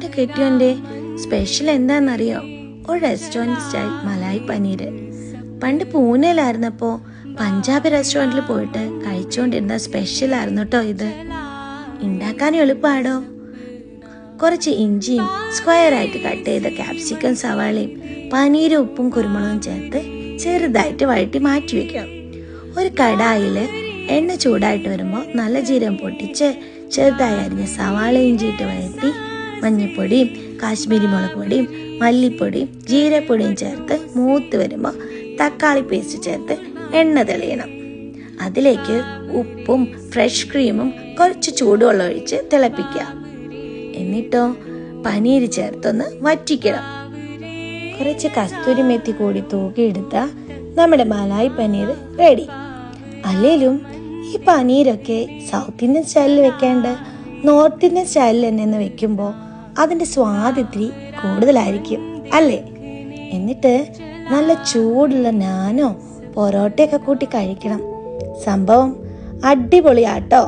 എൻ്റെ കെട്ടിയോൻ്റെ സ്പെഷ്യൽ എന്താണെന്നറിയോ? ഒരു റെസ്റ്റോറൻറ്റ് സ്റ്റൈൽ മലായി പനീർ. പണ്ട് പൂനെയിലായിരുന്നപ്പോൾ പഞ്ചാബി റെസ്റ്റോറൻറ്റിൽ പോയിട്ട് കഴിച്ചുകൊണ്ടിരുന്ന സ്പെഷ്യലായിരുന്നു കേട്ടോ ഇത്. ഉണ്ടാക്കാനും എളുപ്പമാണോ? കുറച്ച് ഇഞ്ചിയും സ്ക്വയറായിട്ട് കട്ട് ചെയ്ത ക്യാപ്സിക്കം, സവാളയും പനീരും ഉപ്പും കുരുമുളകും ചേർത്ത് ചെറുതായിട്ട് വഴറ്റി മാറ്റി വെക്കണം. ഒരു കടായിൽ എണ്ണ ചൂടായിട്ട് വരുമ്പോൾ നല്ല ജീരകം പൊട്ടിച്ച് ചെറുതായി അരിഞ്ഞ സവാള ഇഞ്ചിയിട്ട് വഴറ്റി മഞ്ഞൾപ്പൊടിയും കാശ്മീരി മുളക് പൊടിയും മല്ലിപ്പൊടിയും ജീരപ്പൊടിയും ചേർത്ത് മൂത്ത് വരുമ്പോൾ തക്കാളി പേസ്റ്റ് ചേർത്ത് എണ്ണ തെളിയണം. അതിലേക്ക് ഉപ്പും ഫ്രഷ് ക്രീമും കുറച്ച് ചൂടുവെള്ളം ഒഴിച്ച് തിളപ്പിക്കുക. എന്നിട്ടോ പനീർ ചേർത്തൊന്ന് വറ്റിക്കണം. കുറച്ച് കസ്തൂരി മെത്തി കൂടി തൂക്കിയെടുത്താൽ നമ്മുടെ മലായി പനീർ റെഡി. അല്ലേലും ഈ പനീരൊക്കെ സൗത്ത് ഇന്ത്യൻ സ്റ്റൈലിൽ വെക്കാണ്ട് നോർത്ത് ഇന്ത്യൻ സ്റ്റൈലിൽ തന്നെ വെക്കുമ്പോൾ അതിൻ്റെ സ്വാദ് ഇത്തിരി കൂടുതലായിരിക്കും അല്ലേ? എന്നിട്ട് നല്ല ചൂടുള്ള നാനോ പൊറോട്ടയൊക്കെ കൂട്ടി കഴിക്കണം. സംഭവം അടിപൊളിയാട്ടോ.